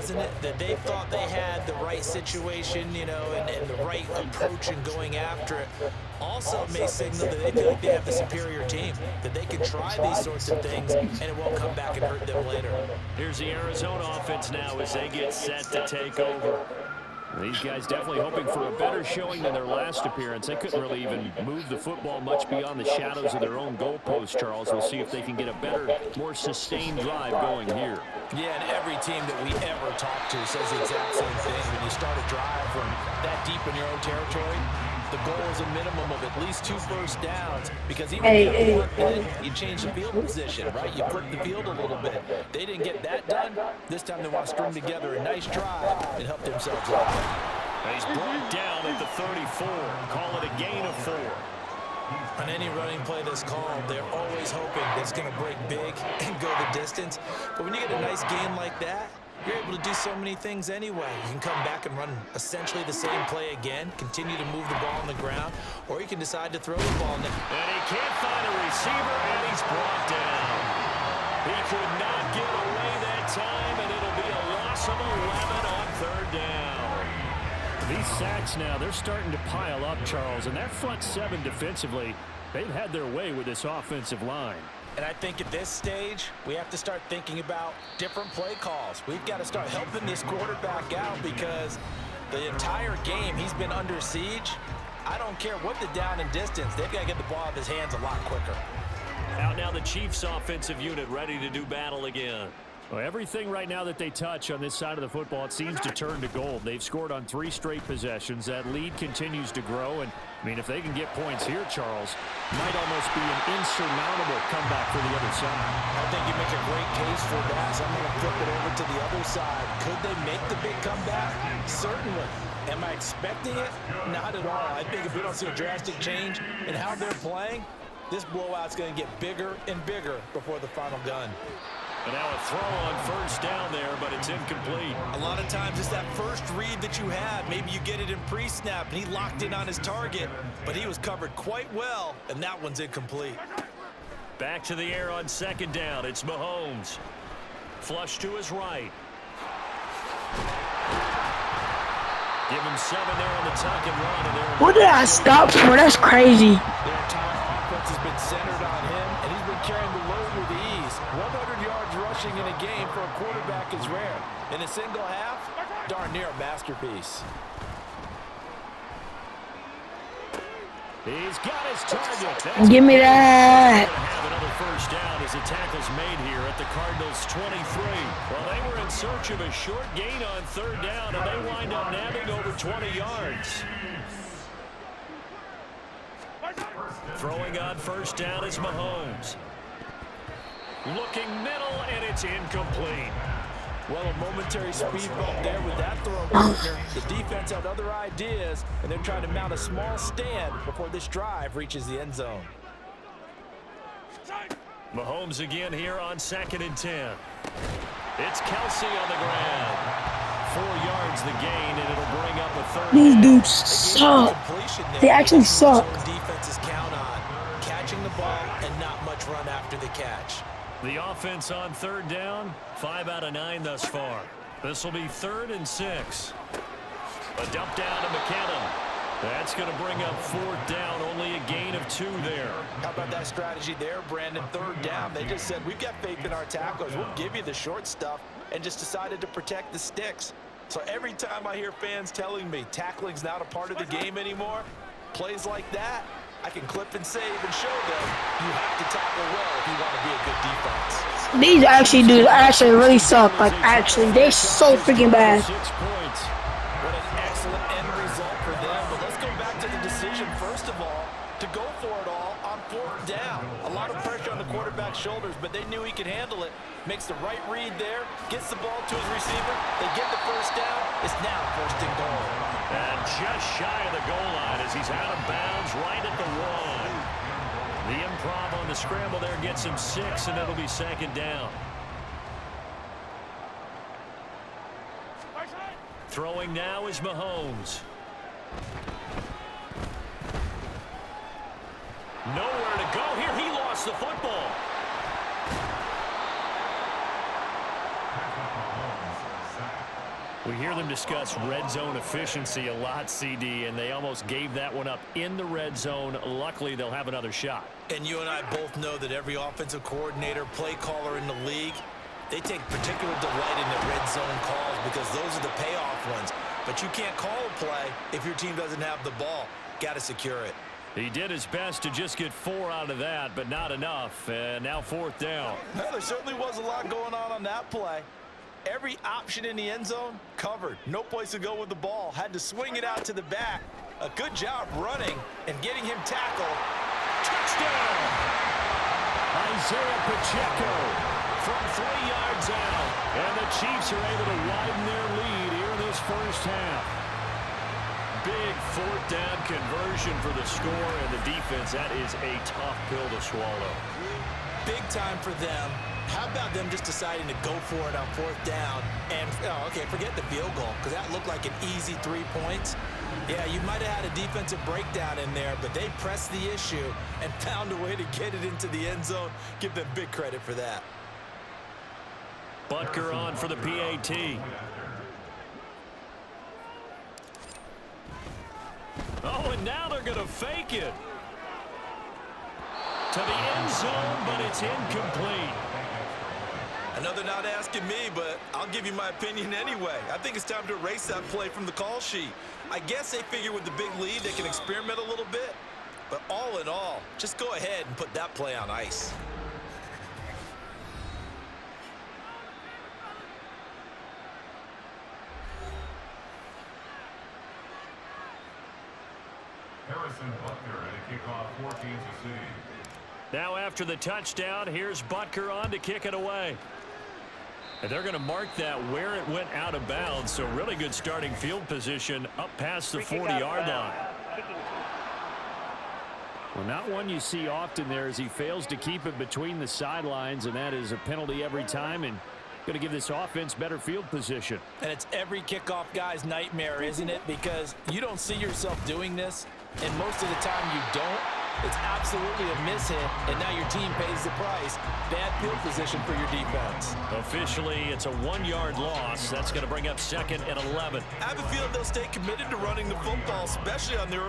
doesn't it? That they thought they had the right situation, you know, and the right approach in going after it. Also may signal that they feel like they have the superior team, that they can try these sorts of things and it won't come back and hurt them later. Here's the Arizona offense now as they get set to take over. These guys definitely hoping for a better showing than their last appearance. They couldn't really even move the football much beyond the shadows of their own goalpost, Charles. We'll see if they can get a better, more sustained drive going here. Yeah, and every team that we ever talk to says the exact same thing. When you start a drive from that deep in your own territory, the goal is a minimum of at least 2 first downs, because even if you change the field position, right? You flip the field a little bit. They didn't get that done. This time they want to string together a nice drive and help themselves out. He's brought down at the 34. Call it a gain of 4. On any running play that's called, they're always hoping that it's going to break big and go the distance. But when you get a nice gain like that, you're able to do so many things anyway. You can come back and run essentially the same play again, continue to move the ball on the ground, or you can decide to throw the ball. And he can't find a receiver, and he's brought down. He could not get away that time, and it'll be a loss of 11 on 3rd down. These sacks now, they're starting to pile up, Charles, and that front 7 defensively, they've had their way with this offensive line. And I think at this stage, we have to start thinking about different play calls. We've got to start helping this quarterback out, because the entire game he's been under siege. I don't care what the down and distance. They've got to get the ball out of his hands a lot quicker. Out now the Chiefs offensive unit ready to do battle again. Well, everything right now that they touch on this side of the football, it seems to turn to gold. They've scored on 3 straight possessions. That lead continues to grow. And, I mean, if they can get points here, Charles, might almost be an insurmountable comeback for the other side. I think you make a great case for that. So I'm going to flip it over to the other side. Could they make the big comeback? Certainly. Am I expecting it? Not at all. I think if we don't see a drastic change in how they're playing, this blowout's going to get bigger and bigger before the final gun. And now a throw on 1st down there, but it's incomplete. A lot of times it's that first read that you had. Maybe you get it in pre-snap, and he locked in on his target, but he was covered quite well, and that one's incomplete. Back to the air on 2nd down. It's Mahomes. Flush to his right. Give him 7 there on the tuck and run. And what did I stop for? That's crazy. Their entire offense has been centered on him, and he's been carrying the load with ease. 100 yards rushing in a game for a quarterback is rare. In a single half, darn near a masterpiece. He's got his target. Give me that. Have another 1st down as the tackle's made here at the Cardinals' 23. Well, they were in search of a short gain on 3rd down, and they wind up nabbing over 20 yards. Throwing on 1st down is Mahomes. Looking middle, and it's incomplete. Well, a momentary speed bump there with that throw, partner. The defense had other ideas, and they're trying to mount a small stand before this drive reaches the end zone. Mahomes again here on 2nd and 10. It's Kelsey on the ground. 4 yards the gain, and it'll bring up a 3rd. These dudes suck. They actually suck. Defenses count on catching the ball and not much run after the catch. The offense on 3rd down, 5 out of 9 thus far. This will be 3rd and 6. A dump down to McKinnon. That's going to bring up 4th down, only a gain of 2 there. How about that strategy there, Brandon? 3rd down, they just said, we've got faith in our tacklers. We'll give you the short stuff, and just decided to protect the sticks. So every time I hear fans telling me tackling's not a part of the game anymore, plays like that, I can clip and save and show them you have to tackle well if you want to be a good defense. These actually dudes actually really suck. Like, actually, they're so freaking bad. 6 points. What an excellent end result for them. But let's go back to the decision, first of all, to go for it all on 4th down. A lot of pressure on the quarterback's shoulders, but they knew he could handle it. Makes the right read there, gets the ball to his receiver. They get the 1st down. It's now 1st and goal. And just shy of the goal line as he's out of bounds right at the 1. The improv on the scramble there gets him 6, and it'll be 2nd down. Throwing now is Mahomes. Nowhere to go here. He lost the football. We hear them discuss red zone efficiency a lot, CD, and they almost gave that one up in the red zone. Luckily, they'll have another shot. And you and I both know that every offensive coordinator, play caller in the league, they take particular delight in the red zone calls because those are the payoff ones. But you can't call a play if your team doesn't have the ball. Got to secure it. He did his best to just get 4 out of that, but not enough. And now 4th down. Well, there certainly was a lot going on that play. Every option in the end zone covered. No place to go with the ball. Had to swing it out to the back. A good job running and getting him tackled. Touchdown! Isaiah Pacheco from 3 yards out. And the Chiefs are able to widen their lead here in this first half. Big 4th down conversion for the score, and the defense, that is a tough pill to swallow. Big time for them. How about them just deciding to go for it on 4th down? And, okay, forget the field goal, because that looked like an easy 3 points. Yeah, you might have had a defensive breakdown in there, but they pressed the issue and found a way to get it into the end zone. Give them big credit for that. Butker on for the PAT. Oh, and now they're going to fake it. To the end zone, but it's incomplete. I know they're not asking me, but I'll give you my opinion anyway. I think it's time to erase that play from the call sheet. I guess they figure with the big lead they can experiment a little bit. But all in all, just go ahead and put that play on ice. Harrison Butker at a kickoff for Kansas City. Now after the touchdown, here's Butker on to kick it away. And they're going to mark that where it went out of bounds, so really good starting field position up past the 40-yard line. Well, not one you see often there as he fails to keep it between the sidelines, and that is a penalty every time, and going to give this offense better field position. And it's every kickoff guy's nightmare, isn't it? Because you don't see yourself doing this, and most of the time you don't. It's absolutely a mishit, and now your team pays the price. Bad field position for your defense. Officially, it's a 1-yard loss. That's going to bring up 2nd and 11. I have a feeling they'll stay committed to running the football, especially on their